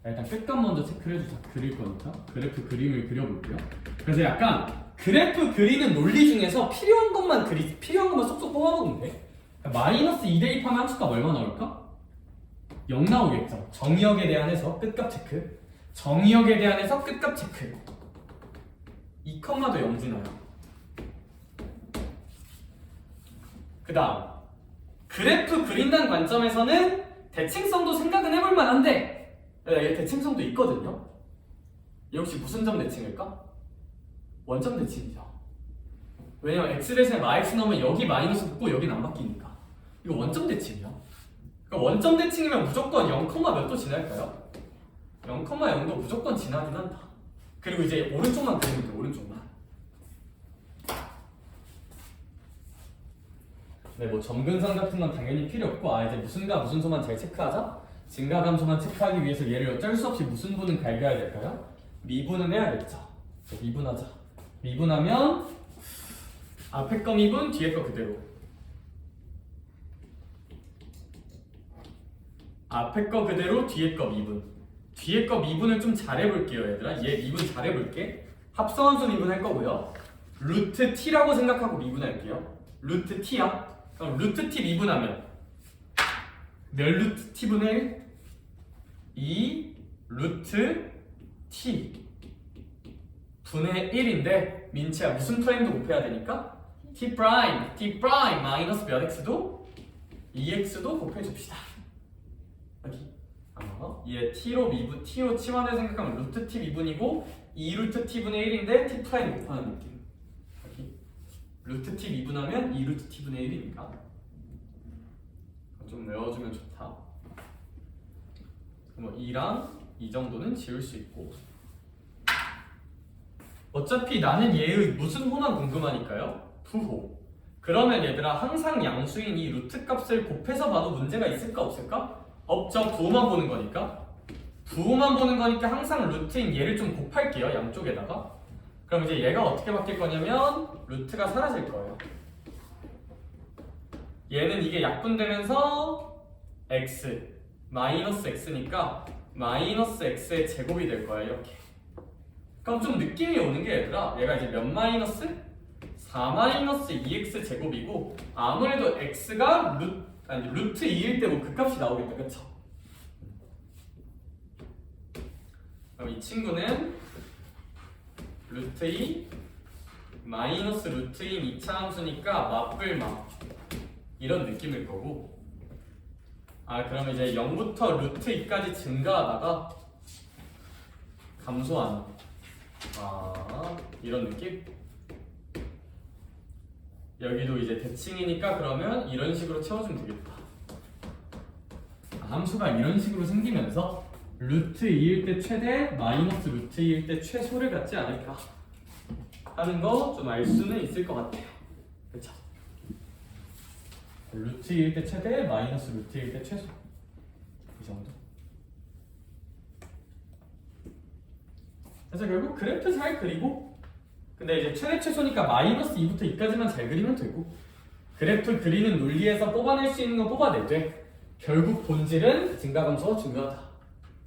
A: 일단 끝감 먼저 체크를 해주자. 그릴 거니까 그래프 그림을 그려볼게요. 그래서 약간 그래프 그리는 논리 중에서 필요한 것만 쏙쏙 뽑아보면 돼. 마이너스 2 대입하면 함수값 얼마 나올까? 0 나오겠죠. 정의역에 대한해서 끝값 체크. 정의역에 대한해서 끝값 체크. 2컴마도 0지나요. 그 다음 그래프 그린다는 관점에서는 대칭성도 생각은 해볼 만한데 대칭성도 있거든요. 이 혹시 무슨 점 대칭일까? 원점 대칭이죠. 왜냐면 x 대신에 마x 넣으면 여기 마이너스 붙고 여기는 안 바뀌니까 이거 원점 대칭이야. 그러니까 원점 대칭이면 무조건 0, 몇 도 지날까요? 0,0도 무조건 지나긴 한다. 그리고 이제 오른쪽만 그리면 돼. 오른쪽만. 네, 뭐 점근선 같은 건 당연히 필요 없고 이제 무슨가 무슨 소만 잘 체크하자. 증가감소만 체크하기 위해서 얘를 어쩔 수 없이 무슨 부는 갈겨야 될까요? 미분은 해야겠죠. 미분하자. 미분하면 앞에 거 미분, 뒤에 거 그대로. 앞에 거 그대로, 뒤에 거 미분. 뒤에 거 미분을 좀 잘해볼게요, 얘들아. 얘 미분 잘해볼게. 합성함수 미분할 거고요. 루트 t라고 생각하고 미분할게요. 루트 t야. 그럼 루트 t 미분하면 몇 루트 t분의 2 루트 t 분의 1인데 민치야 무슨 프라임도 곱해야 되니까 t 프라임 마이너스 몇 x도 2x도 곱해줍시다. 여기 얘 t로 치환을 생각하면 루트 t 미분이고 2 루트 t분의 1인데 t 프라임 곱하는 느낌. 여기 루트 t 미분하면 2 루트 t분의 1이니까 좀 외워주면 좋다. 뭐 2랑 이 정도는 지울 수 있고 어차피 나는 얘의 무슨 호만 궁금하니까요. 부호. 그러면 얘들아 항상 양수인 이 루트 값을 곱해서 봐도 문제가 있을까 없을까? 없죠. 부호만 보는 거니까. 부호만 보는 거니까 항상 루트인 얘를 좀 곱할게요. 양쪽에다가. 그럼 이제 얘가 어떻게 바뀔 거냐면 루트가 사라질 거예요. 얘는 이게 약분되면서 x 마이너스 x니까 마이너스 x의 제곱이 될 거야. 이렇게. 그럼 좀 느낌이 오는 게 얘들아 얘가 이제 몇 마이너스? 4 마이너스 2x 제곱이고 아무래도 x가 루트 2일 때 뭐 그 값이 나오겠다. 그쵸? 그럼 이 친구는 루트 2 마이너스 루트 2인 2차 함수니까 맞불마 이런 느낌일 거고 그러면 이제 0부터 루트 2까지 증가하다가 감소하는 아 이런 느낌? 여기도 이제 대칭이니까 그러면 이런 식으로 채워주면 되겠다. 함수가 이런 식으로 생기면서 루트 2일 때 최대 마이너스 루트 2일 때 최소를 갖지 않을까 하는 거 좀 알 수는 있을 것 같아요. 그렇죠? 루트 2일 때 최대 마이너스 루트 2일 때 최소 이 정도. 그래서 결국 그래프 잘 그리고 근데 이제 최대 최소니까 마이너스 2부터 2까지만 잘 그리면 되고 그래프 그리는 논리에서 뽑아낼 수 있는 건 뽑아내되 결국 본질은 증가감소가 중요하다.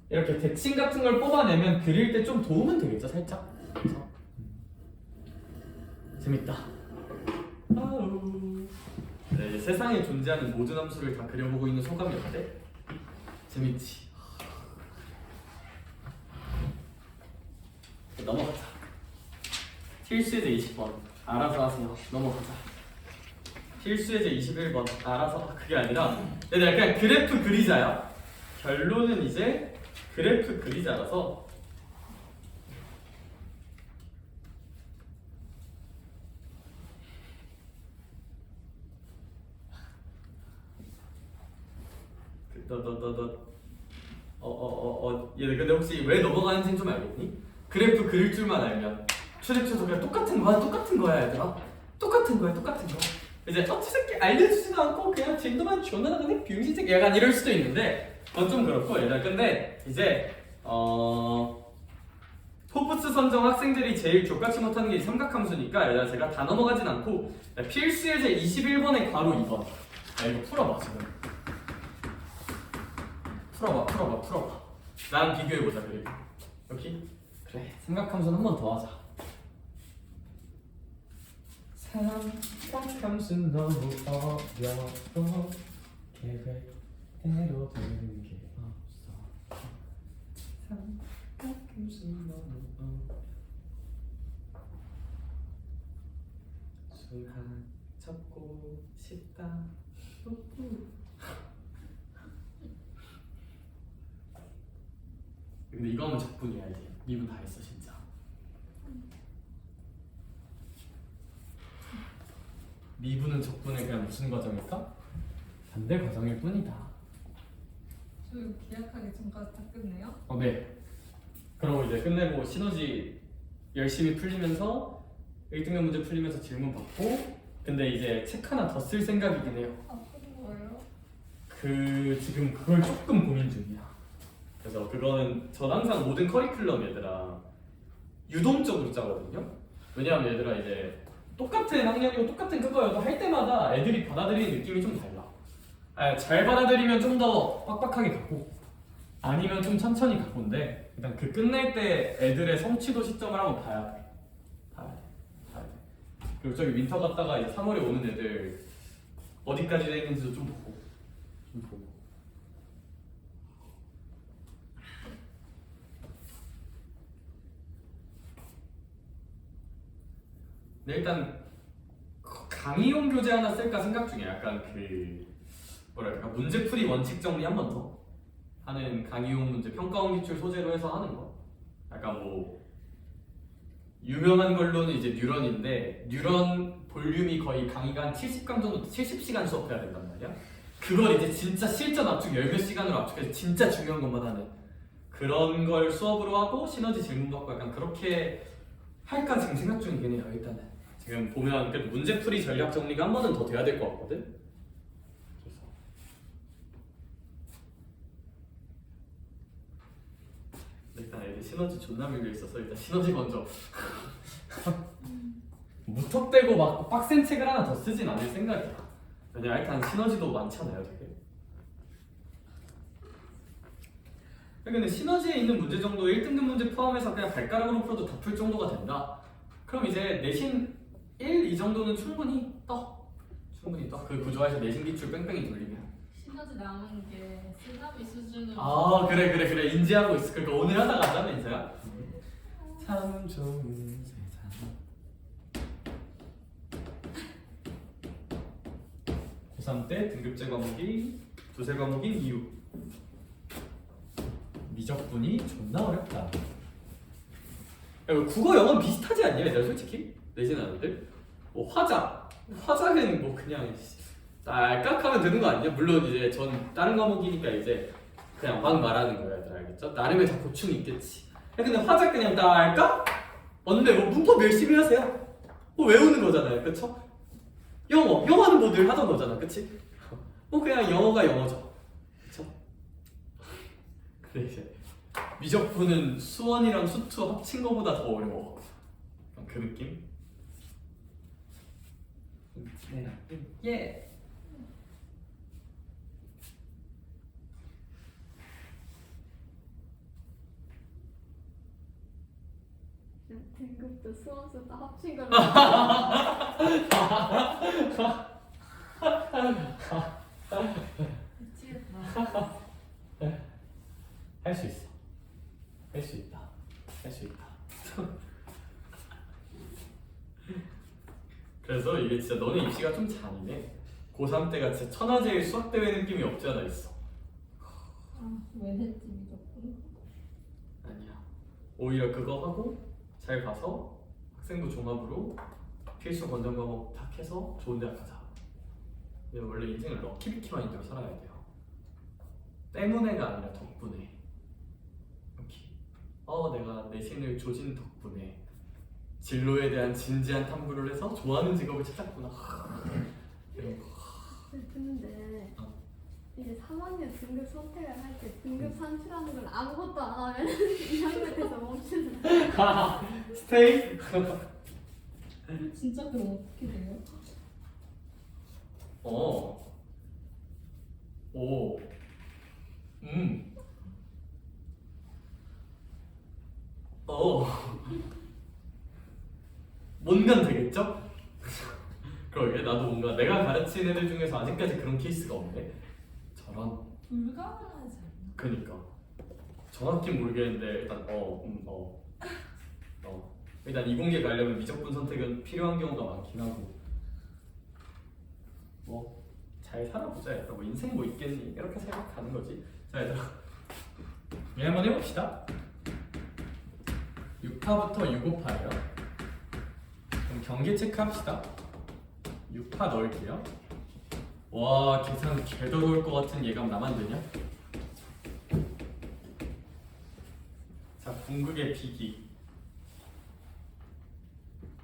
A: 이렇게 대칭 같은 걸 뽑아내면 그릴 때 좀 도움은 되겠죠 살짝. 그래서 재밌다. 아우. 네, 이제 세상에 존재하는 모든 함수를 다 그려보고 있는 소감이 어때? 재밌지? 넘어가자. 필수예제 20번 알아서 하세요. 넘어가자. 필수예제 21번 알아서. 그게 아니라 얘들아 그냥 그래프 그리자야. 결론은 이제 그래프 그리자라서 얘들 근데 혹시 왜 넘어가는지는 좀 알겠니? 그래프 그릴 줄만 알면 최대 최소 그냥 똑같은 거야 얘들아. 똑같은 거야. 이제 새끼 알려주지도 않고 그냥 진도만 존나 나가네 병신새끼 약간 이럴 수도 있는데 그건 좀 그렇고 얘들아. 근데 이제 포브스 선정 학생들이 제일 족같이 못하는 게 삼각함수니까 얘들아 제가 다 넘어가진 않고 필수예제 21번의 괄호 2번 이거 풀어봐 지금. 풀어봐. 나랑 비교해보자. 그리고 여기 그래 삼각함수는 한 번 더 하자. 삼각함수는 너무 어려워 계획대로 되는 게 없어. 삼각함수는 너무 순간 접고 싶다. 근데 이거 하면 적분이야 이제. 미분 다 했어 진짜. 미분은 적분의 그냥 무슨 과정일까? 반대 과정일 뿐이다.
B: 저 이거 계약하기 전까지 다 끝내요?
A: 네. 그러고 이제 끝내고 시너지 열심히 풀리면서 1등급 문제 풀리면서 질문 받고 근데 이제 책 하나 더 쓸 생각이긴 해요.
B: 아픈 거예요?
A: 지금 그걸 조금 고민 중이야. 그래서 그거는 전 항상 모든 커리큘럼 얘들아 유동적으로 짜거든요. 왜냐하면 얘들아 이제 똑같은 학년이고 똑같은 그거여도 할 때마다 애들이 받아들이는 느낌이 좀 달라. 잘 받아들이면 좀 더 빡빡하게 갖고 아니면 좀 천천히 갖고인데 일단 그 끝낼 때 애들의 성취도 시점을 한번 봐야 돼. 그리고 저기 윈터 갔다가 이제 3월에 오는 애들 어디까지 돼 있는지도 좀 보고. 네, 일단 강의용 교재 하나 쓸까 생각 중이야. 약간 뭐랄까 문제풀이 원칙 정리 한 번 더 하는 강의용 문제 평가원 기출 소재로 해서 하는 거. 약간 뭐 유명한 걸로는 이제 뉴런인데 뉴런 볼륨이 거의 강의가 한 70강 정도 70시간 수업해야 된단 말이야. 그걸 이제 진짜 실전 압축 10몇 시간으로 압축해서 진짜 중요한 것만 하는 그런 걸 수업으로 하고 시너지 질문 받고 약간 그렇게 할까 지금 생각 중이긴 해요. 일단은 지금 보면 그래도 문제풀이 전략 정리가 한 번은 더 돼야 될 것 같거든. 그래서 일단 애들 시너지 존나 밀려 있어서 일단 시너지 먼저 무턱대고 막 빡센 책을 하나 더 쓰진 않을 생각이야. 왜냐면 일단 시너지도 많잖아요 되게. 근데 시너지에 있는 문제 정도 1등급 문제 포함해서 그냥 발가락으로 풀어도 다 풀 정도가 된다. 그럼 이제 내신 1, 이 정도는 충분히 떠. 그 구조화에서 내신 기출 뺑뺑이 돌리면.
B: 시너지 남은 게 쓰다비 수준으로.
A: 아 그래 인지하고 있어. 그러니까 오늘 하다 가자 인사야. 참 좋은 세상. 고3 때 등급제 과목이 두세 과목인 이유. 미적분이 존나 어렵다. 국어 영어 비슷하지 않냐 얘들아 솔직히? 내신 아는들? 뭐 화작은 뭐 그냥 딸깍하면 되는 거 아니야? 물론 이제 전 다른 과목이니까 이제 그냥 막 말하는 거야 얘들아 알겠죠? 나름의 다 고충이 있겠지. 근데 화작 그냥 딸깍? 언데 뭐 문법 열심히 하세요. 뭐 외우는 거잖아요 그쵸? 영어는 뭐 늘 하던 거잖아 그치? 뭐 그냥 영어가 영어죠 그쵸? 근데 이제 미적분은 수원이랑 수투 합친 거보다 더 어려워. 그 느낌? 예.
B: 등급도 수험수 다 합친 걸로. 미치겠다.
A: 할 수 있어. 할 수 있다. 할 수 있다. 그래서 이게 진짜 너네 입시가 좀 잔인해. 고3 때가 진짜 천하제일 수학대회 느낌이 없지 않아 있어.
B: 왜 했지 미적분?
A: 아니야. 오히려 그거 하고 잘 가서 학생부 종합으로 필수 권장 과목 다 해서 좋은 대학 가자. 근데 원래 인생을 럭키비키 마인드로 살아야 돼요. 때문에가 아니라 덕분에. 이렇게. 내가 내신을 조진 덕분에 진로에 대한 진지한 탐구를 해서 좋아하는 직업을 찾았구나. 이런 거.
E: 근데 이제 3학년 등급 선택을 할 때
A: 음.
E: 등급 산출하는 걸 아무것도 안 하면 2학년에서 멈추는
A: 스테이?
B: 진짜 그럼 어떻게 돼요?
A: 오. 뭔가 되겠죠? 그러게 나도 뭔가 내가 가르친 애들 중에서 아직까지 그런 케이스가 없네. 저런.
B: 불가능하지 않나?
A: 그니까 정확히 모르겠는데 일단 일단 이공계 가려면 미적분 선택은 필요한 경우가 많긴 하고 뭐 잘 살아보자 얘들아. 뭐 인생 뭐 있겠니 이렇게 생각하는 거지. 자 얘들아 얘 한번 해봅시다. 6파부터 658이요. 그럼 경계 체크합시다. 6파 넣을게요. 와 계산 개더러울 것 같은 예감 나만 되냐? 자 궁극의 비기.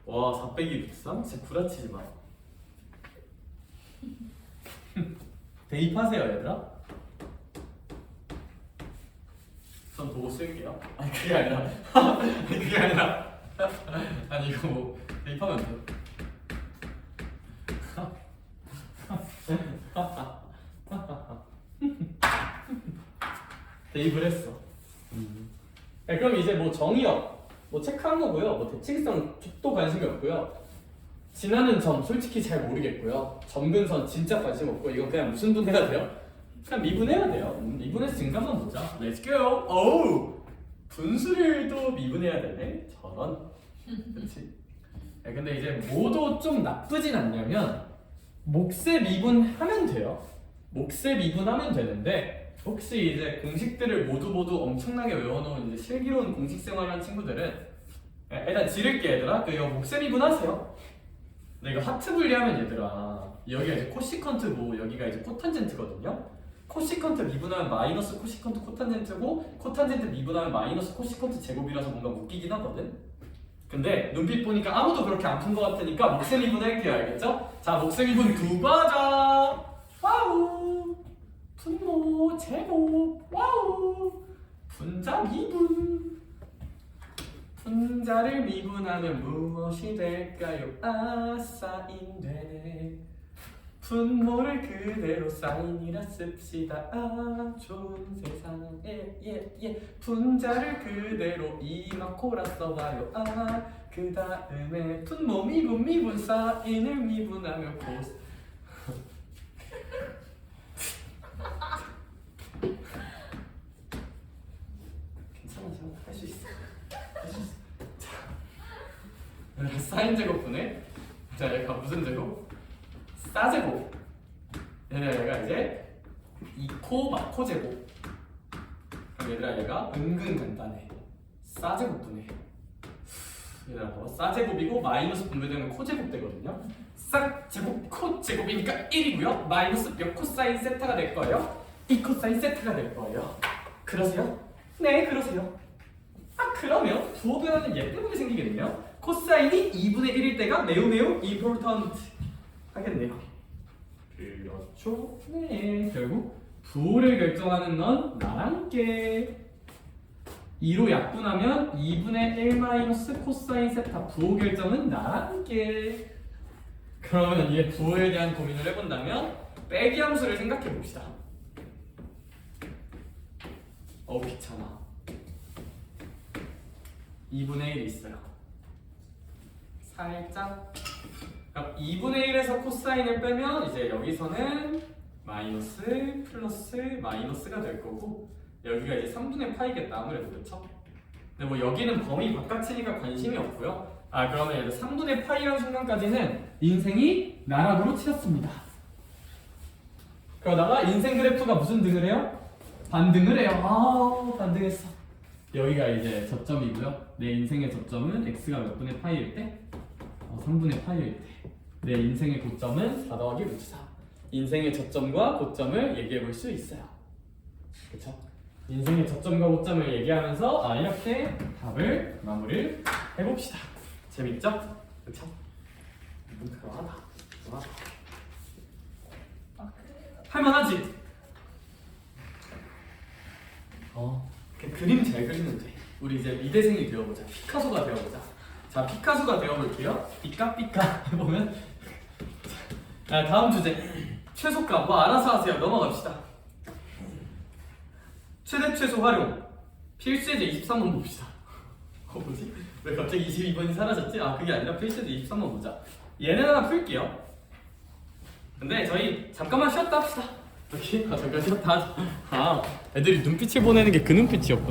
A: 와 400이 비싸? 진짜 구라치지 마. 대입하세요 얘들아. 전 보고 쓸게요. 아니 그게 아니라 그게 아니라 아니 이거 뭐 대입하면 돼. 대입을 했어. 그럼 이제 뭐 정의역 뭐 체크한 거고요. 뭐 대칭성 도 관심이 없고요. 지나는 점 솔직히 잘 모르겠고요. 점근선 진짜 관심 없고 이건 그냥 무슨 분해가 돼요? 그냥 미분해야 돼요. 미분해서 증가만 보자. Let's go. 어우 분수를 또 미분해야 되네. 저런. 그렇지. 근데 이제 뭐도 좀 나쁘진 않냐면 몫의 미분하면 돼요. 몫의 미분하면 되는데 혹시 이제 공식들을 모두 엄청나게 외워놓은 이제 실기로운 공식 생활하는 친구들은 일단 지를게 얘들아. 이거 몫의 미분하세요. 근데 이거 하트 분리하면 얘들아 여기가 이제 코시컨트고 여기가 이제 코탄젠트거든요. 코시컨트 미분하면 마이너스 코시컨트 코탄젠트고 코탄젠트 미분하면 마이너스 코시컨트 제곱이라서 뭔가 웃기긴 하거든. 근데 눈빛 보니까 아무도 그렇게 안 푼 것 같으니까 몫의 미분 할게요. 알겠죠? 자 몫의 미분 두 과자. 와우. 분모 제곱. 와우. 분자 미분. 분자를 미분하면 무엇이 될까요? 사인되네. 분모를 그대로 사인이라 씁시다. 좋은 세상에 분자를 그대로 이마코라 써봐요. 그 다음에 분모 미분 사인을 미분하면 코스. 괜찮아 할 수 있어. 사인 제곱분의 자 얘가 무슨 제곱? 싸제곱. 얘가 이제 이코 마코 제곱. 그럼 얘들아 얘가 은근 간단해. 싸제곱분의 여기다가 싸제곱이고 마이너스 분배되면 코제곱 되거든요. 싸제곱 코제곱이니까 1이고요. 마이너스 몇 코사인 세타가 될 거예요? 2 코사인 세타가 될 거예요. 그러세요? 네, 그러세요. 아, 그러면 부호 변화는 얘 때문에 생기겠네요. 코사인이 2분의 1일 때가 매우 important 하겠네요. 그렇죠? 네, 결국 부호를 결정하는 넌 나랑 함께 2로 약분하면 2분의 1 마이너스 코사인 세타 부호 결정은 나랑 함께. 그러면 이게 부호에 대한 고민을 해본다면 빼기 함수를 생각해 봅시다. 귀찮아. 2분의 1이 있어요. 살짝. 그럼 2분의 1에서 코사인을 빼면 이제 여기서는 마이너스 플러스 마이너스가 될 거고 여기가 이제 3분의 파이겠다 아무래도. 그렇죠? 근데 뭐 여기는 범위 바깥이니까 관심이 없고요. 그러면 이제 3분의 파이라는 순간까지는 인생이 나락으로 치렀습니다. 그러다가 인생 그래프가 무슨 등을 해요? 반등을 해요. 반등했어. 여기가 이제 저점이고요. 내 인생의 저점은 x가 몇 분의 파이일 때? 3분의 파이일 때. 내 인생의 고점은 4 더하기 루트 4. 인생의 저점과 고점을 얘기해 볼 수 있어요. 그렇죠? 인생의 저점과 고점을 얘기하면서 이렇게 답을 마무리를 해봅시다. 재밌죠? 그렇죠? 그러하다. 할만하지? 그림 잘 그리면 돼. 우리 이제 미대생이 되어보자. 피카소가 되어보자. 자, 피카소가 되어볼게요. 삐까삐까 해보면. 다음 주제. 최소값. 뭐 알아서 하세요. 넘어갑시다. 최대 최소 활용. 필수예제 23번 봅시다. 뭐지? 왜 갑자기 22번이 사라졌지? 그게 아니라 필수예제 23번 보자. 얘는 하나 풀게요. 근데 저희 잠깐만 쉬었다 합시다. 여기? 잠깐 쉬었다 하자. 애들이 눈빛을 보내는 게 그 눈빛이었구나.